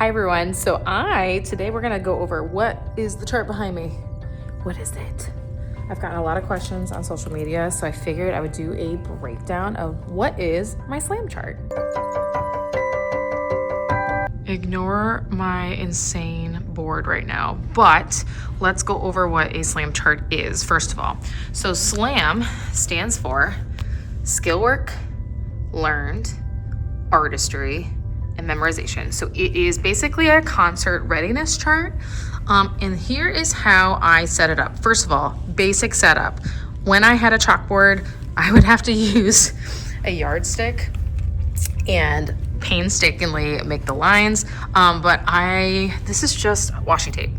Hi everyone, today we're gonna go over what is the chart behind me. What is it? I've gotten a lot of questions on social media, so I figured I would do a breakdown of what is my slam chart. Ignore my insane board right now, but let's go over what a slam chart is first of all. So SLAM stands for Skillwork Learned Artistry and Memorization. So it is basically a concert readiness chart. And here is how I set it up. First of all, basic setup. When I had a chalkboard, I would have to use a yardstick and painstakingly make the lines. This is just washi tape.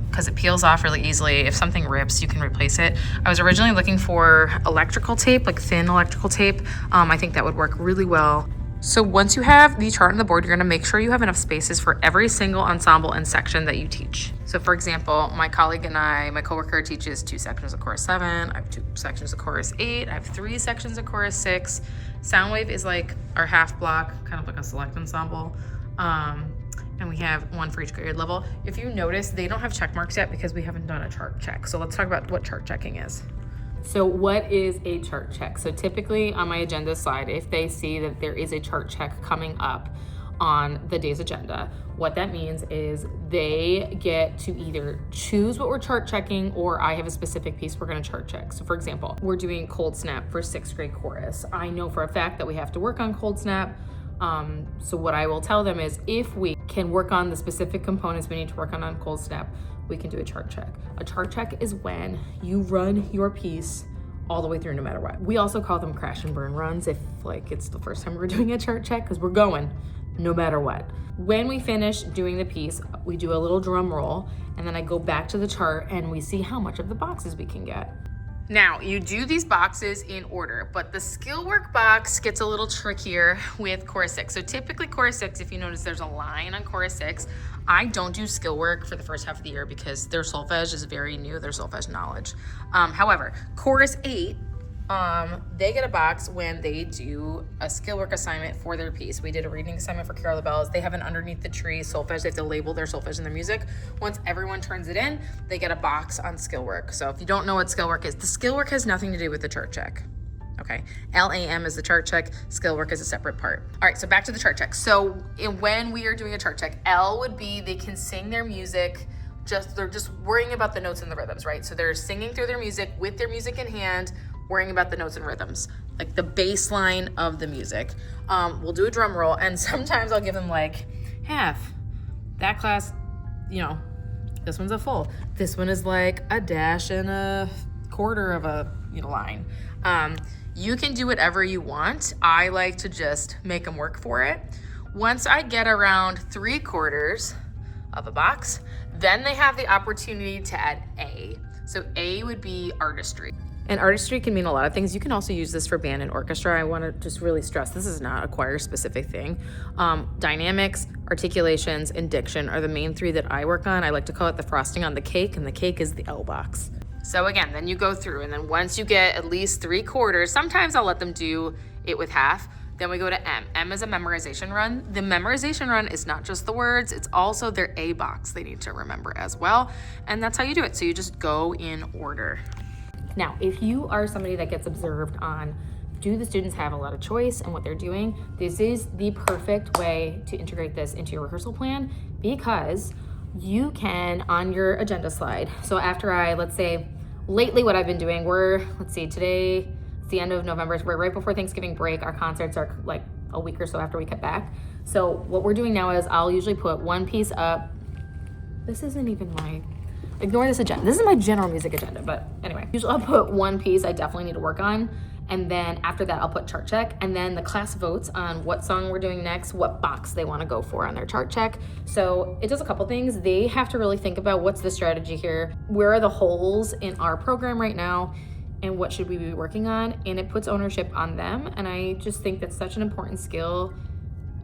Because it peels off really easily. If something rips, you can replace it. I was originally looking for electrical tape, like thin electrical tape. I think that would work really well. So once you have the chart on the board, you're gonna make sure you have enough spaces for every single ensemble and section that you teach. So for example, my colleague and my coworker teaches 2 sections of chorus 7, I have 2 sections of chorus 8, I have 3 sections of chorus 6. Soundwave is like our half block, kind of like a select ensemble. And we have 1 for each grade level. If you notice, they don't have check marks yet because we haven't done a chart check. So let's talk about what chart checking is. So what is a chart check? So typically on my agenda slide, if they see that there is a chart check coming up on the day's agenda, what that means is they get to either choose what we're chart checking, or I have a specific piece we're gonna chart check. So for example, we're doing Cold Snap for 6th grade chorus. I know for a fact that we have to work on Cold Snap. So what I will tell them is if we can work on the specific components we need to work on Cold Snap, we can do a chart check. A chart check is when you run your piece all the way through no matter what. We also call them crash and burn runs if it's the first time we're doing a chart check, because we're going no matter what. When we finish doing the piece, we do a little drum roll, and then I go back to the chart and we see how much of the boxes we can get. Now, you do these boxes in order, but the Skillwork box gets a little trickier with chorus 6. So typically chorus 6, if you notice there's a line on chorus 6, I don't do Skillwork for the first half of the year because their solfege is very new, their solfege knowledge. However, chorus 8, they get a box when they do a Skillwork assignment for their piece. We did a reading assignment for Carol the Bells. They have an underneath the tree solfege. They have to label their solfege and their music. Once everyone turns it in, they get a box on Skillwork. So if you don't know what Skillwork is, the Skillwork has nothing to do with the chart check. Okay, LAM is the chart check, Skillwork is a separate part. All right, so back to the chart check. So when we are doing a chart check, L would be they can sing their music, they're just worrying about the notes and the rhythms, right? So they're singing through their music with their music in hand, worrying about the notes and rhythms, like the bass line of the music. We'll do a drum roll, and sometimes I'll give them like half. That class, this one's a full. This one is like a dash and a quarter of a line. You can do whatever you want. I like to just make them work for it. Once I get around 3/4 of a box, then they have the opportunity to add A. So A would be artistry. And artistry can mean a lot of things. You can also use this for band and orchestra. I want to just really stress this is not a choir specific thing. Dynamics, articulations, and diction are the main 3 that I work on. I like to call it the frosting on the cake, and the cake is the L box. So again, then you go through, and then once you get at least 3/4, sometimes I'll let them do it with half. Then we go to M. M is a memorization run. The memorization run is not just the words, it's also their A box they need to remember as well. And that's how you do it. So you just go in order. Now, if you are somebody that gets observed on, do the students have a lot of choice in what they're doing? This is the perfect way to integrate this into your rehearsal plan, because you can, on your agenda slide, so after let's say, lately what I've been doing, today, it's the end of November, we're right before Thanksgiving break, our concerts are like a week or so after we get back. So what we're doing now is I'll usually put one piece up. This isn't even ignore this agenda. This is my general music agenda, but anyway. Usually I'll put one piece I definitely need to work on, and then after that I'll put chart check, and then the class votes on what song we're doing next, what box they want to go for on their chart check. So it does a couple things. They have to really think about what's the strategy here, where are the holes in our program right now, and what should we be working on, and it puts ownership on them. And I just think that's such an important skill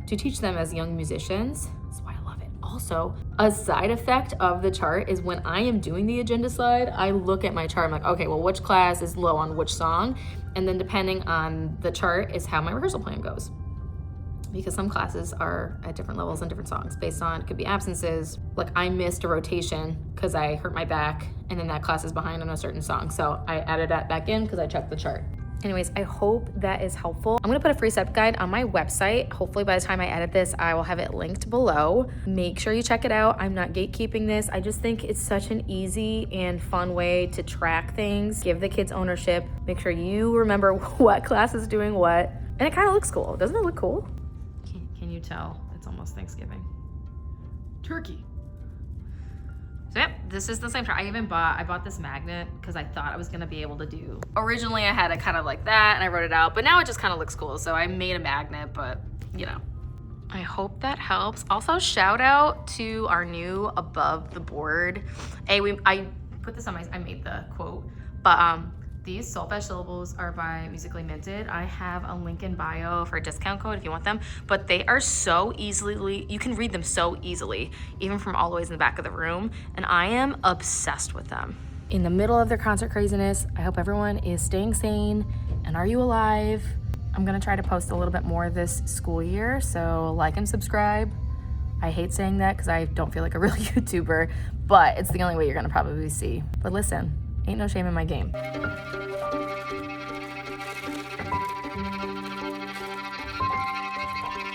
to teach them as young musicians. That's why I love it. Also, a side effect of the chart is when I am doing the agenda slide, I look at my chart, I'm like, okay, well, which class is low on which song? And then depending on the chart is how my rehearsal plan goes. because some classes are at different levels and different songs based on, it could be absences. Like I missed a rotation because I hurt my back, and then that class is behind on a certain song. So I added that back in because I checked the chart. Anyways, I hope that is helpful. I'm gonna put a free step guide on my website. Hopefully by the time I edit this, I will have it linked below. Make sure you check it out. I'm not gatekeeping this. I just think it's such an easy and fun way to track things, give the kids ownership, make sure you remember what class is doing what. And it kind of looks cool. Doesn't it look cool? Can you tell? It's almost Thanksgiving. Turkey. So yep, this is the same chart. I bought this magnet because I thought I was gonna be able to do. Originally I had it kind of like that and I wrote it out, but now it just kind of looks cool. So I made a magnet, but you know. I hope that helps. Also shout out to our new above the board. I put this on I made the quote, but these solfege syllables are by Musically Minted. I have a link in bio for a discount code if you want them, but they are so easily, you can read them so easily, even from all the ways in the back of the room, and I am obsessed with them. In the middle of their concert craziness, I hope everyone is staying sane, and are you alive? I'm gonna try to post a little bit more this school year, so like and subscribe. I hate saying that because I don't feel like a real YouTuber, but it's the only way you're gonna probably see. But listen, ain't no shame in my game.